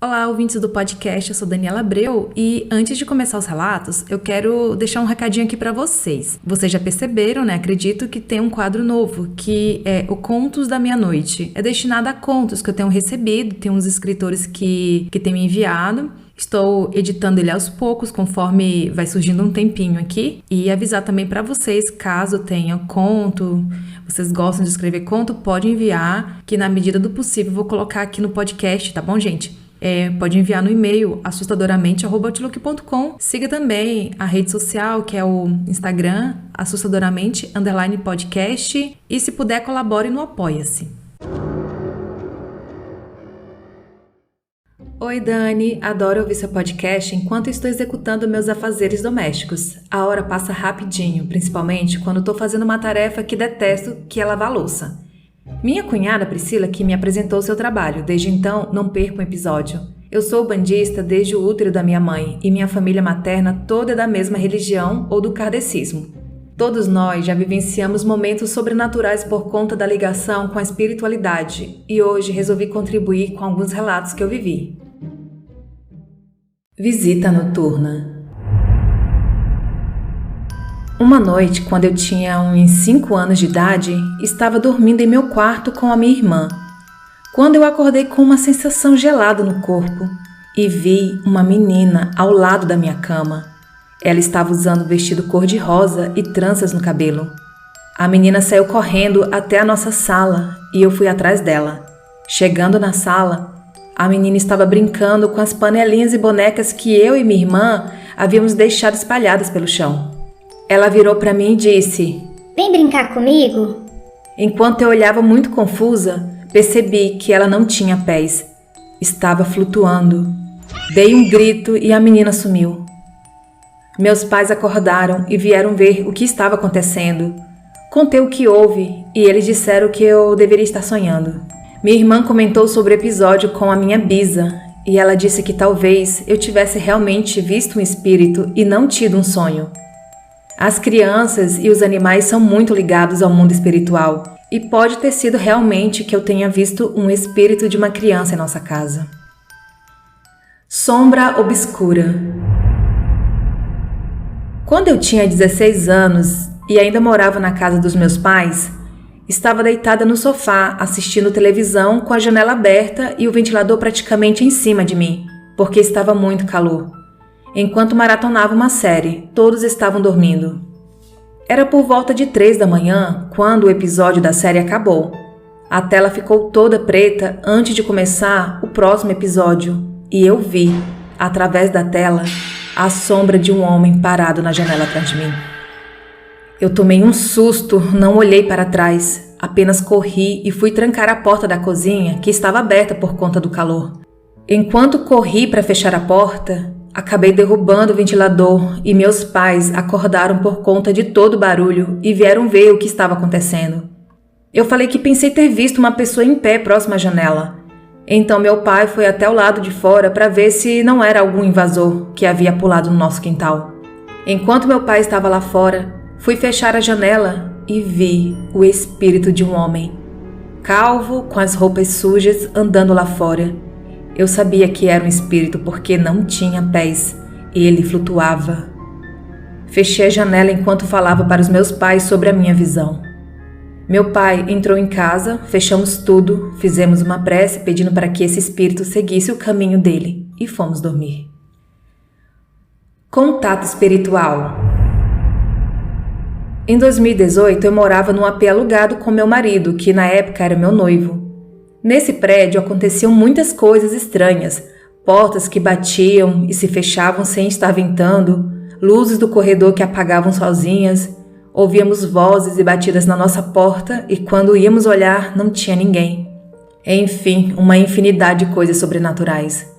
Olá, ouvintes do podcast, eu sou Daniela Abreu e antes de começar os relatos, eu quero deixar um recadinho aqui pra vocês. Vocês já perceberam, né? Acredito que tem um quadro novo, que é o Contos da Meia-Noite. É destinado a contos que eu tenho recebido, tem uns escritores que têm me enviado. Estou editando ele aos poucos, conforme vai surgindo um tempinho aqui. E avisar também para vocês, caso tenha conto, vocês gostam de escrever conto, pode enviar, que na medida do possível eu vou colocar aqui no podcast, tá bom, gente? Pode enviar no e-mail assustadoramente@outlook.com. Siga também a rede social, que é o Instagram, assustadoramente_podcast. E se puder, colabore no Apoia-se. Oi, Dani, adoro ouvir seu podcast enquanto estou executando meus afazeres domésticos. A hora passa rapidinho, principalmente quando estou fazendo uma tarefa que detesto, que é lavar louça. Minha cunhada Priscila que me apresentou seu trabalho, desde então não perco um episódio. Eu sou bandista desde o útero da minha mãe e minha família materna toda é da mesma religião ou do kardecismo. Todos nós já vivenciamos momentos sobrenaturais por conta da ligação com a espiritualidade e hoje resolvi contribuir com alguns relatos que eu vivi. Visita noturna. Uma noite, quando eu tinha uns 5 anos de idade, estava dormindo em meu quarto com a minha irmã, quando eu acordei com uma sensação gelada no corpo e vi uma menina ao lado da minha cama. Ela estava usando vestido cor-de-rosa e tranças no cabelo. A menina saiu correndo até a nossa sala e eu fui atrás dela. Chegando na sala, a menina estava brincando com as panelinhas e bonecas que eu e minha irmã havíamos deixado espalhadas pelo chão. Ela virou para mim e disse: "Vem brincar comigo?" Enquanto eu olhava muito confusa, percebi que ela não tinha pés. Estava flutuando. Dei um grito e a menina sumiu. Meus pais acordaram e vieram ver o que estava acontecendo. Contei o que houve e eles disseram que eu deveria estar sonhando. Minha irmã comentou sobre o episódio com a minha bisa e ela disse que talvez eu tivesse realmente visto um espírito e não tido um sonho. As crianças e os animais são muito ligados ao mundo espiritual e pode ter sido realmente que eu tenha visto um espírito de uma criança em nossa casa. Sombra obscura. Quando eu tinha 16 anos e ainda morava na casa dos meus pais, estava deitada no sofá assistindo televisão com a janela aberta e o ventilador praticamente em cima de mim, porque estava muito calor. Enquanto maratonava uma série, todos estavam dormindo. Era por volta de 3 da manhã quando o episódio da série acabou. A tela ficou toda preta antes de começar o próximo episódio e eu vi, através da tela, a sombra de um homem parado na janela atrás de mim. Eu tomei um susto, não olhei para trás, apenas corri e fui trancar a porta da cozinha que estava aberta por conta do calor. Enquanto corri para fechar a porta, acabei derrubando o ventilador e meus pais acordaram por conta de todo o barulho e vieram ver o que estava acontecendo. Eu falei que pensei ter visto uma pessoa em pé próxima à janela. Então meu pai foi até o lado de fora para ver se não era algum invasor que havia pulado no nosso quintal. Enquanto meu pai estava lá fora, fui fechar a janela e vi o espírito de um homem, calvo, com as roupas sujas, andando lá fora. Eu sabia que era um espírito porque não tinha pés e ele flutuava. Fechei a janela enquanto falava para os meus pais sobre a minha visão. Meu pai entrou em casa, fechamos tudo, fizemos uma prece pedindo para que esse espírito seguisse o caminho dele e fomos dormir. Contato espiritual. Em 2018 eu morava num AP alugado com meu marido, que na época era meu noivo. Nesse prédio aconteciam muitas coisas estranhas, portas que batiam e se fechavam sem estar ventando, luzes do corredor que apagavam sozinhas, ouvíamos vozes e batidas na nossa porta e quando íamos olhar não tinha ninguém. Enfim, uma infinidade de coisas sobrenaturais.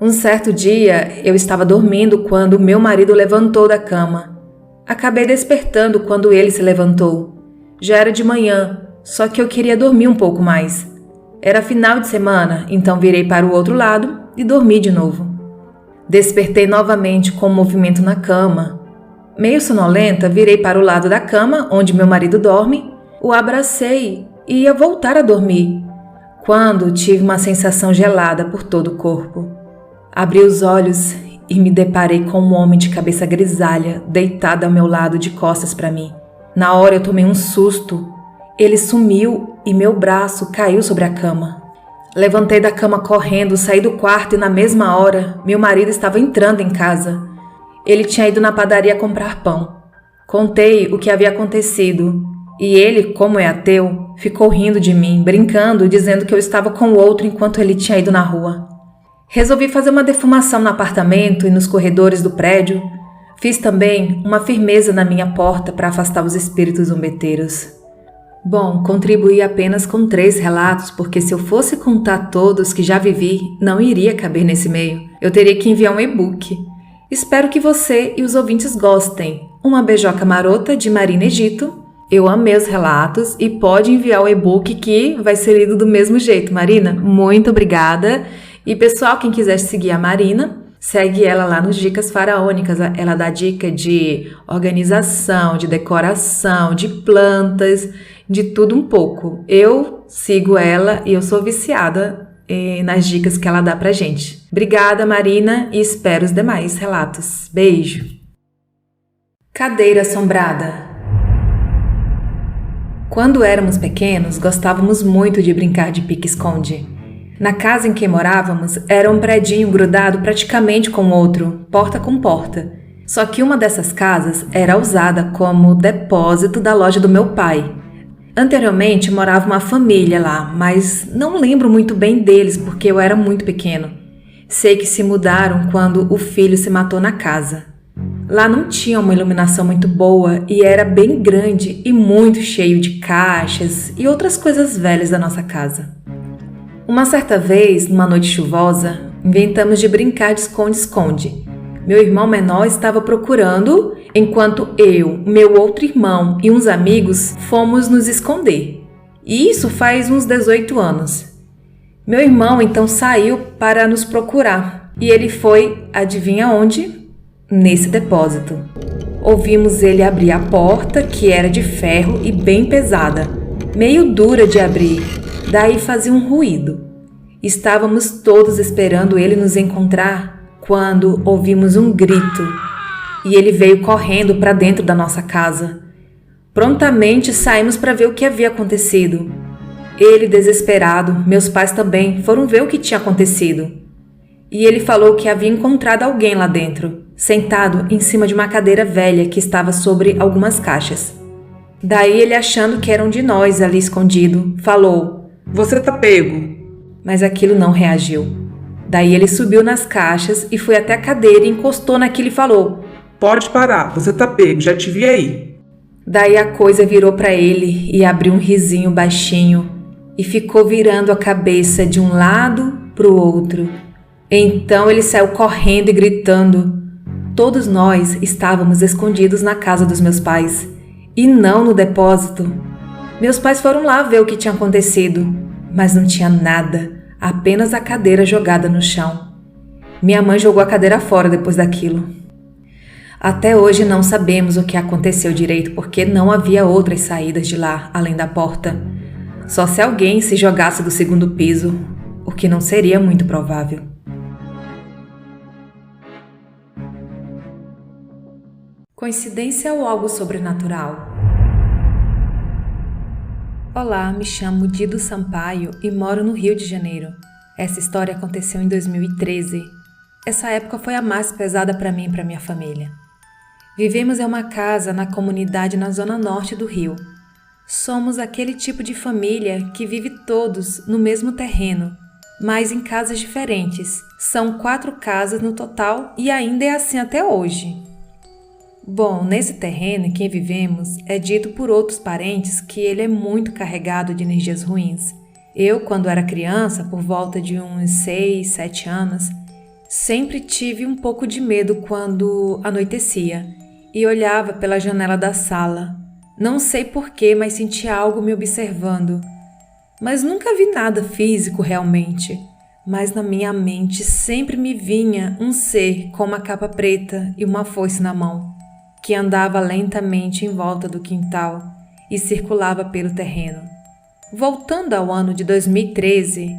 Um certo dia eu estava dormindo quando meu marido levantou da cama. Acabei despertando quando ele se levantou. Já era de manhã, só que eu queria dormir um pouco mais. Era final de semana, então virei para o outro lado e dormi de novo. Despertei novamente com um movimento na cama. Meio sonolenta, virei para o lado da cama, onde meu marido dorme, o abracei e ia voltar a dormir, quando tive uma sensação gelada por todo o corpo. Abri os olhos e me deparei com um homem de cabeça grisalha deitado ao meu lado de costas para mim. Na hora eu tomei um susto. Ele sumiu e meu braço caiu sobre a cama. Levantei da cama correndo, saí do quarto e na mesma hora meu marido estava entrando em casa. Ele tinha ido na padaria comprar pão. Contei o que havia acontecido e ele, como é ateu, ficou rindo de mim, brincando, dizendo que eu estava com o outro enquanto ele tinha ido na rua. Resolvi fazer uma defumação no apartamento e nos corredores do prédio. Fiz também uma firmeza na minha porta para afastar os espíritos zombeteiros. Bom, contribuí apenas com 3 relatos, porque se eu fosse contar todos que já vivi, não iria caber nesse meio. Eu teria que enviar um e-book. Espero que você e os ouvintes gostem. Uma beijoca marota de Marina Egito. Eu amei os relatos e pode enviar o e-book que vai ser lido do mesmo jeito. Marina, muito obrigada. E pessoal, quem quiser seguir a Marina, segue ela lá nos Dicas Faraônicas. Ela dá dica de organização, de decoração, de plantas, de tudo um pouco. Eu sigo ela e eu sou viciada nas dicas que ela dá pra gente. Obrigada, Marina, e espero os demais relatos. Beijo! Cadeira assombrada. Quando éramos pequenos, gostávamos muito de brincar de pique-esconde. Na casa em que morávamos, era um predinho grudado praticamente com o outro, porta com porta. Só que uma dessas casas era usada como depósito da loja do meu pai. Anteriormente morava uma família lá, mas não lembro muito bem deles porque eu era muito pequeno. Sei que se mudaram quando o filho se matou na casa. Lá não tinha uma iluminação muito boa e era bem grande e muito cheio de caixas e outras coisas velhas da nossa casa. Uma certa vez, numa noite chuvosa, inventamos de brincar de esconde-esconde. Meu irmão menor estava procurando, enquanto eu, meu outro irmão e uns amigos fomos nos esconder. E isso faz uns 18 anos. Meu irmão então saiu para nos procurar e ele foi, adivinha onde? Nesse depósito. Ouvimos ele abrir a porta, que era de ferro e bem pesada, meio dura de abrir, daí fazia um ruído. Estávamos todos esperando ele nos encontrar quando ouvimos um grito e ele veio correndo para dentro da nossa casa. Prontamente saímos para ver o que havia acontecido. Ele, desesperado, meus pais também, foram ver o que tinha acontecido. E ele falou que havia encontrado alguém lá dentro, sentado em cima de uma cadeira velha que estava sobre algumas caixas. Daí ele, achando que era um de nós ali escondido, falou: "Você tá pego." Mas aquilo não reagiu. Daí ele subiu nas caixas e foi até a cadeira e encostou naquilo e falou: "Pode parar, você tá pego, já te vi aí." Daí a coisa virou para ele e abriu um risinho baixinho e ficou virando a cabeça de um lado para o outro. Então ele saiu correndo e gritando. Todos nós estávamos escondidos na casa dos meus pais e não no depósito. Meus pais foram lá ver o que tinha acontecido, mas não tinha nada, apenas a cadeira jogada no chão. Minha mãe jogou a cadeira fora depois daquilo. Até hoje não sabemos o que aconteceu direito porque não havia outras saídas de lá além da porta. Só se alguém se jogasse do 2º piso, o que não seria muito provável. Coincidência ou algo sobrenatural? Olá, me chamo Dido Sampaio e moro no Rio de Janeiro. Essa história aconteceu em 2013. Essa época foi a mais pesada para mim e para minha família. Vivemos em uma casa na comunidade na zona norte do Rio. Somos aquele tipo de família que vive todos no mesmo terreno, mas em casas diferentes. São 4 casas no total e ainda é assim até hoje. Bom, nesse terreno em que vivemos, é dito por outros parentes que ele é muito carregado de energias ruins. Eu, quando era criança, por volta de uns 6, 7 anos, sempre tive um pouco de medo quando anoitecia e olhava pela janela da sala. Não sei porquê, mas sentia algo me observando. Mas nunca vi nada físico realmente. Mas na minha mente sempre me vinha um ser com uma capa preta e uma foice na mão, que andava lentamente em volta do quintal e circulava pelo terreno. Voltando ao ano de 2013,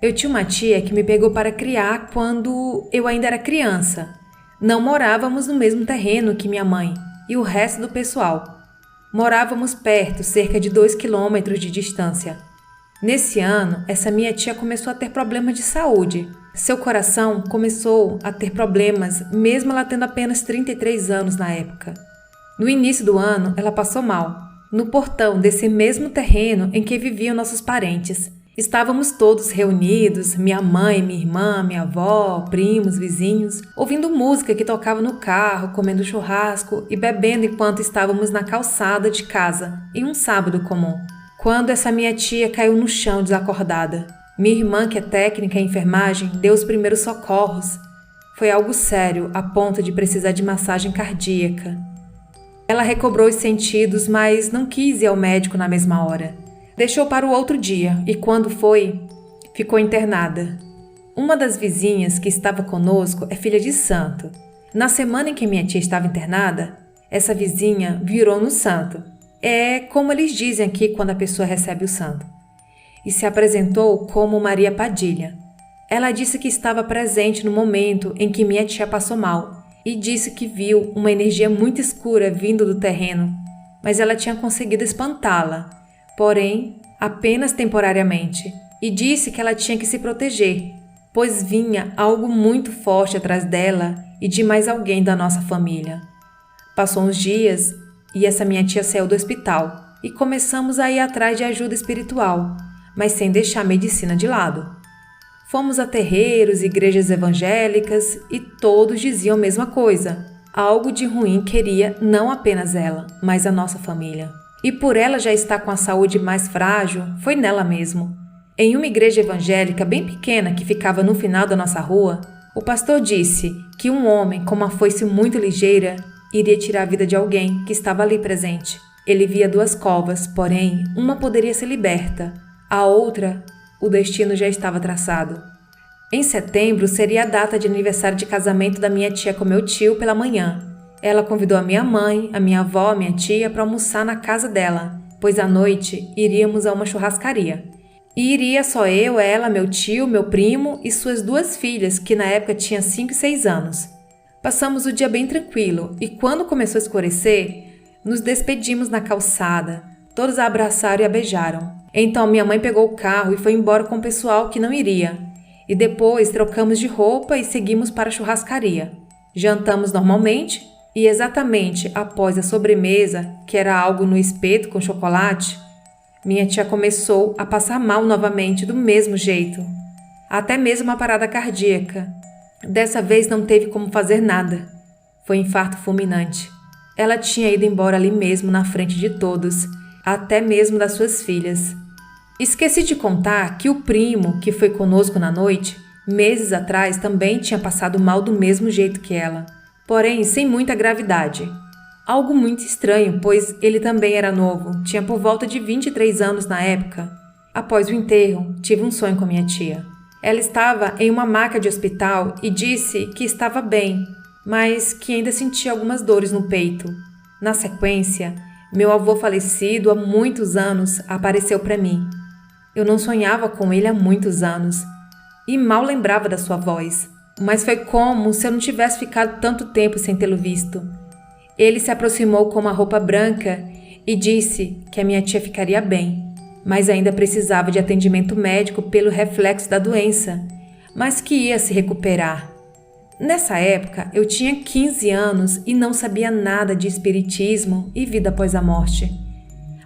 Eu tinha uma tia que me pegou para criar quando eu ainda era criança. Não morávamos no mesmo terreno que minha mãe e o resto do pessoal. Morávamos perto, cerca de 2 quilômetros de distância. Nesse ano, essa minha tia começou a ter problemas de saúde. Seu coração começou a ter problemas, mesmo ela tendo apenas 33 anos na época. No início do ano, ela passou mal, no portão desse mesmo terreno em que viviam nossos parentes. Estávamos todos reunidos, minha mãe, minha irmã, minha avó, primos, vizinhos, ouvindo música que tocava no carro, comendo churrasco e bebendo enquanto estávamos na calçada de casa, em um sábado comum. Quando essa minha tia caiu no chão desacordada. Minha irmã, que é técnica em enfermagem, deu os primeiros socorros. Foi algo sério, a ponto de precisar de massagem cardíaca. Ela recobrou os sentidos, mas não quis ir ao médico na mesma hora. Deixou para o outro dia e, quando foi, ficou internada. Uma das vizinhas que estava conosco é filha de santo. Na semana em que minha tia estava internada, essa vizinha virou no santo. É como eles dizem aqui quando a pessoa recebe o santo. E se apresentou como Maria Padilha. Ela disse que estava presente no momento em que minha tia passou mal e disse que viu uma energia muito escura vindo do terreno, mas ela tinha conseguido espantá-la, porém apenas temporariamente, e disse que ela tinha que se proteger, pois vinha algo muito forte atrás dela e de mais alguém da nossa família. Passou uns dias e essa minha tia saiu do hospital e começamos a ir atrás de ajuda espiritual, mas sem deixar a medicina de lado. Fomos a terreiros, igrejas evangélicas e todos diziam a mesma coisa. Algo de ruim queria não apenas ela, mas a nossa família. E por ela já estar com a saúde mais frágil, foi nela mesmo. Em uma igreja evangélica bem pequena que ficava no final da nossa rua, o pastor disse que um homem com uma foice muito ligeira iria tirar a vida de alguém que estava ali presente. Ele via 2 covas, porém, uma poderia ser liberta. A outra, o destino já estava traçado. Em setembro seria a data de aniversário de casamento da minha tia com meu tio pela manhã. Ela convidou a minha mãe, a minha avó, a minha tia para almoçar na casa dela, pois à noite iríamos a uma churrascaria. E iria só eu, ela, meu tio, meu primo e suas 2 filhas, que na época tinham 5 e 6 anos. Passamos o dia bem tranquilo e quando começou a escurecer, nos despedimos na calçada. Todos a abraçaram e a beijaram. Então minha mãe pegou o carro e foi embora com o pessoal que não iria. E depois trocamos de roupa e seguimos para a churrascaria. Jantamos normalmente e exatamente após a sobremesa, que era algo no espeto com chocolate, minha tia começou a passar mal novamente do mesmo jeito. Até mesmo uma parada cardíaca. Dessa vez não teve como fazer nada. Foi infarto fulminante. Ela tinha ido embora ali mesmo na frente de todos, até mesmo das suas filhas. Esqueci de contar que o primo, que foi conosco na noite, meses atrás também tinha passado mal do mesmo jeito que ela, porém sem muita gravidade. Algo muito estranho, pois ele também era novo, tinha por volta de 23 anos na época. Após o enterro, tive um sonho com minha tia. Ela estava em uma maca de hospital e disse que estava bem, mas que ainda sentia algumas dores no peito. Na sequência, meu avô falecido há muitos anos apareceu para mim. Eu não sonhava com ele há muitos anos e mal lembrava da sua voz, mas foi como se eu não tivesse ficado tanto tempo sem tê-lo visto. Ele se aproximou com uma roupa branca e disse que a minha tia ficaria bem, mas ainda precisava de atendimento médico pelo reflexo da doença, mas que ia se recuperar. Nessa época, eu tinha 15 anos e não sabia nada de espiritismo e vida após a morte.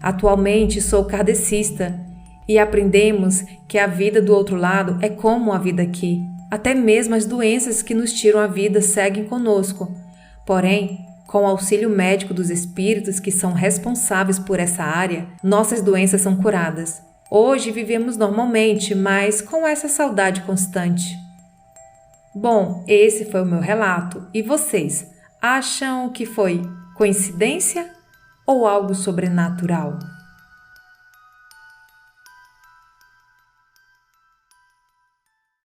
Atualmente sou kardecista e aprendemos que a vida do outro lado é como a vida aqui. Até mesmo as doenças que nos tiram a vida seguem conosco. Porém, com o auxílio médico dos espíritos que são responsáveis por essa área, nossas doenças são curadas. Hoje vivemos normalmente, mas com essa saudade constante. Bom, esse foi o meu relato. E vocês, acham que foi coincidência ou algo sobrenatural?